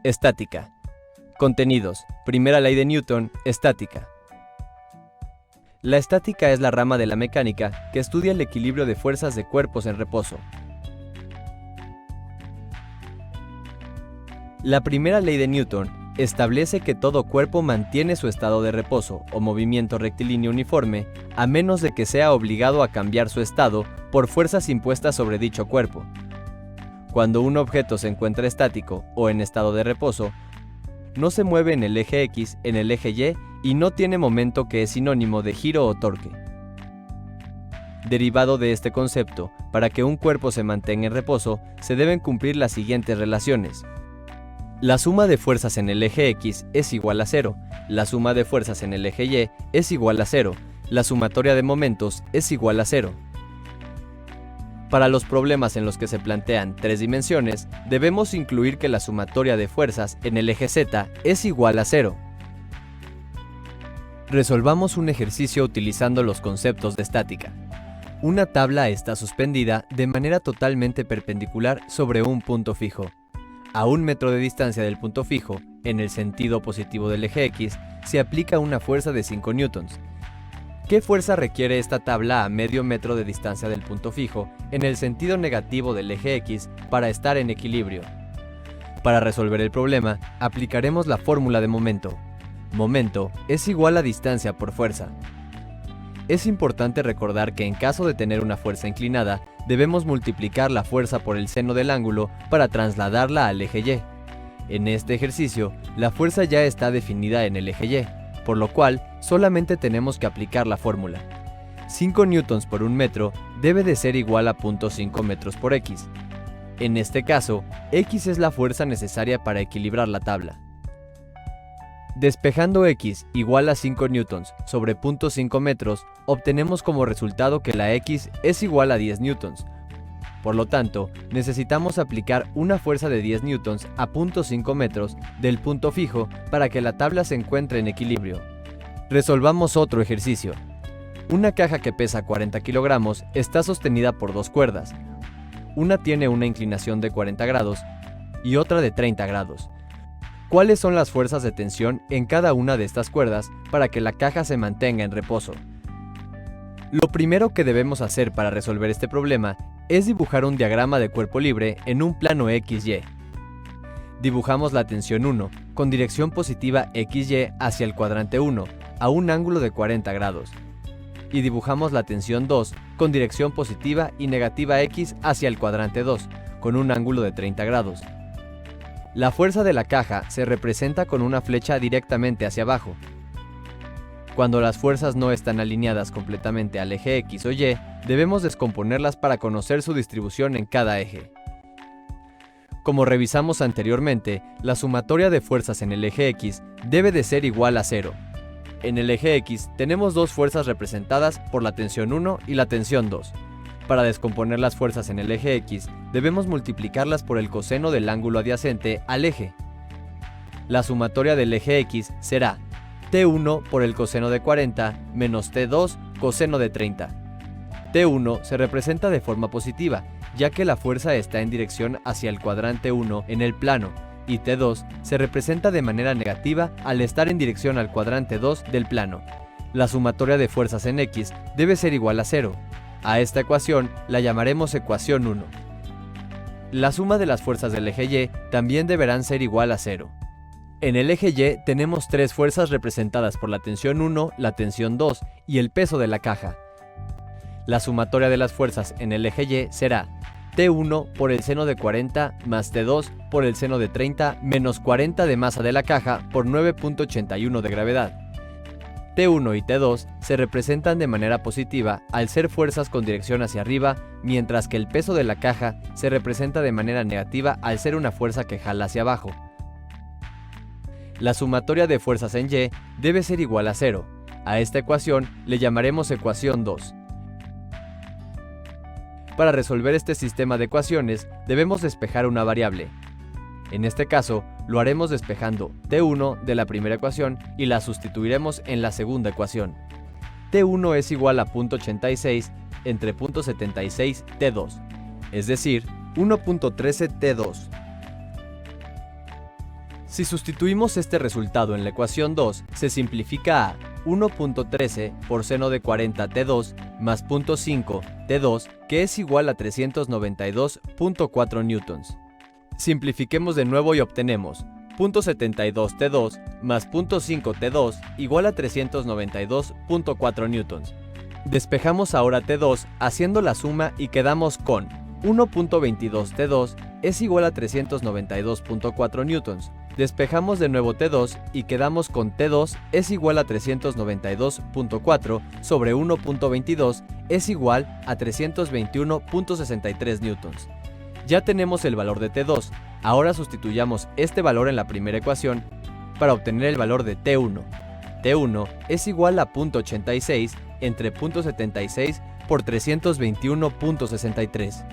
estática. Contenidos. Primera ley de Newton, estática. La estática es la rama de la mecánica que estudia el equilibrio de fuerzas de cuerpos en reposo. La primera ley de Newton establece que todo cuerpo mantiene su estado de reposo o movimiento rectilíneo uniforme a menos de que sea obligado a cambiar su estado por fuerzas impuestas sobre dicho cuerpo. Cuando un objeto se encuentra estático o en estado de reposo, no se mueve en el eje X, en el eje Y y no tiene momento, que es sinónimo de giro o torque. Derivado de este concepto, para que un cuerpo se mantenga en reposo, se deben cumplir las siguientes relaciones. La suma de fuerzas en el eje X es igual a 0, la suma de fuerzas en el eje Y es igual a 0, la sumatoria de momentos es igual a 0. Para los problemas en los que se plantean 3 dimensiones, debemos incluir que la sumatoria de fuerzas en el eje Z es igual a 0. Resolvamos un ejercicio utilizando los conceptos de estática. Una tabla está suspendida de manera totalmente perpendicular sobre un punto fijo. A 1 metro de distancia del punto fijo, en el sentido positivo del eje X, se aplica una fuerza de 5 newtons. ¿Qué fuerza requiere esta tabla a medio metro de distancia del punto fijo, en el sentido negativo del eje X, para estar en equilibrio? Para resolver el problema, aplicaremos la fórmula de momento. Momento es igual a distancia por fuerza. Es importante recordar que en caso de tener una fuerza inclinada, debemos multiplicar la fuerza por el seno del ángulo para trasladarla al eje Y. En este ejercicio, la fuerza ya está definida en el eje Y, por lo cual solamente tenemos que aplicar la fórmula. 5 newtons por 1 metro debe de ser igual a 0.5 metros por X. En este caso, X es la fuerza necesaria para equilibrar la tabla. Despejando X igual a 5 newtons sobre 0.5 metros, obtenemos como resultado que la X es igual a 10 newtons. Por lo tanto, necesitamos aplicar una fuerza de 10 newtons a 0.5 metros del punto fijo para que la tabla se encuentre en equilibrio. Resolvamos otro ejercicio. Una caja que pesa 40 kilogramos está sostenida por 2 cuerdas. Una tiene una inclinación de 40 grados y otra de 30 grados. ¿Cuáles son las fuerzas de tensión en cada una de estas cuerdas para que la caja se mantenga en reposo? Lo primero que debemos hacer para resolver este problema es dibujar un diagrama de cuerpo libre en un plano XY. Dibujamos la tensión 1 con dirección positiva XY hacia el cuadrante 1 a un ángulo de 40 grados. Y dibujamos la tensión 2 con dirección positiva y negativa X hacia el cuadrante 2 con un ángulo de 30 grados. La fuerza de la caja se representa con una flecha directamente hacia abajo. Cuando las fuerzas no están alineadas completamente al eje X o Y, debemos descomponerlas para conocer su distribución en cada eje. Como revisamos anteriormente, la sumatoria de fuerzas en el eje X debe de ser igual a 0. En el eje X tenemos 2 fuerzas representadas por la tensión 1 y la tensión 2. Para descomponer las fuerzas en el eje X, debemos multiplicarlas por el coseno del ángulo adyacente al eje. La sumatoria del eje X será T1 por el coseno de 40 menos T2 coseno de 30. T1 se representa de forma positiva, ya que la fuerza está en dirección hacia el cuadrante 1 en el plano, y T2 se representa de manera negativa al estar en dirección al cuadrante 2 del plano. La sumatoria de fuerzas en X debe ser igual a 0. A esta ecuación la llamaremos ecuación 1. La suma de las fuerzas del eje Y también deberán ser igual a 0. En el eje Y tenemos 3 fuerzas representadas por la tensión 1, la tensión 2 y el peso de la caja. La sumatoria de las fuerzas en el eje Y será T1 por el seno de 40 más T2 por el seno de 30 menos 40 de masa de la caja por 9.81 de gravedad. T1 y T2 se representan de manera positiva al ser fuerzas con dirección hacia arriba, mientras que el peso de la caja se representa de manera negativa al ser una fuerza que jala hacia abajo. La sumatoria de fuerzas en Y debe ser igual a 0. A esta ecuación le llamaremos ecuación 2. Para resolver este sistema de ecuaciones, debemos despejar una variable. En este caso, lo haremos despejando T1 de la primera ecuación y la sustituiremos en la segunda ecuación. T1 es igual a 0.86 entre 0.76 T2, es decir, 1.13 T2. Si sustituimos este resultado en la ecuación 2, se simplifica a 1.13 por seno de 40 T2 más 0.5 T2, que es igual a 392.4 newtons. Simplifiquemos de nuevo y obtenemos 0.72 T2 más 0.5 T2 igual a 392.4 newtons. Despejamos ahora T2 haciendo la suma y quedamos con 1.22 T2 es igual a 392.4 newtons. Despejamos de nuevo T2 y quedamos con T2 es igual a 392.4 sobre 1.22 es igual a 321.63 newtons. Ya tenemos el valor de T2, ahora sustituyamos este valor en la primera ecuación para obtener el valor de T1. T1 es igual a 0.86 entre 0.76 por 321.63.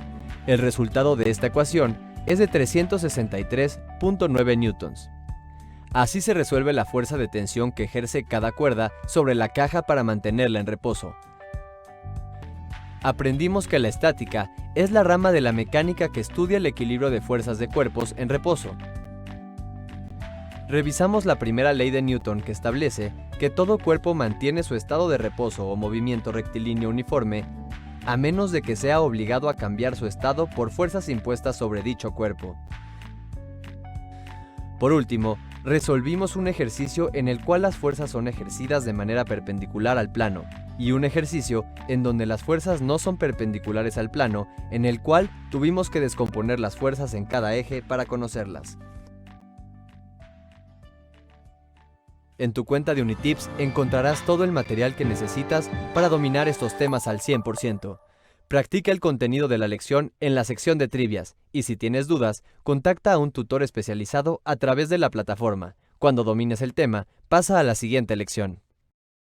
El resultado de esta ecuación es de 363.9 newtons. Así se resuelve la fuerza de tensión que ejerce cada cuerda sobre la caja para mantenerla en reposo. Aprendimos que la estática es la rama de la mecánica que estudia el equilibrio de fuerzas de cuerpos en reposo. Revisamos la primera ley de Newton que establece que todo cuerpo mantiene su estado de reposo o movimiento rectilíneo uniforme a menos de que sea obligado a cambiar su estado por fuerzas impuestas sobre dicho cuerpo. Por último, resolvimos un ejercicio en el cual las fuerzas son ejercidas de manera perpendicular al plano, y un ejercicio en donde las fuerzas no son perpendiculares al plano, en el cual tuvimos que descomponer las fuerzas en cada eje para conocerlas. En tu cuenta de Unitips encontrarás todo el material que necesitas para dominar estos temas al 100%. Practica el contenido de la lección en la sección de trivias y si tienes dudas, contacta a un tutor especializado a través de la plataforma. Cuando domines el tema, pasa a la siguiente lección.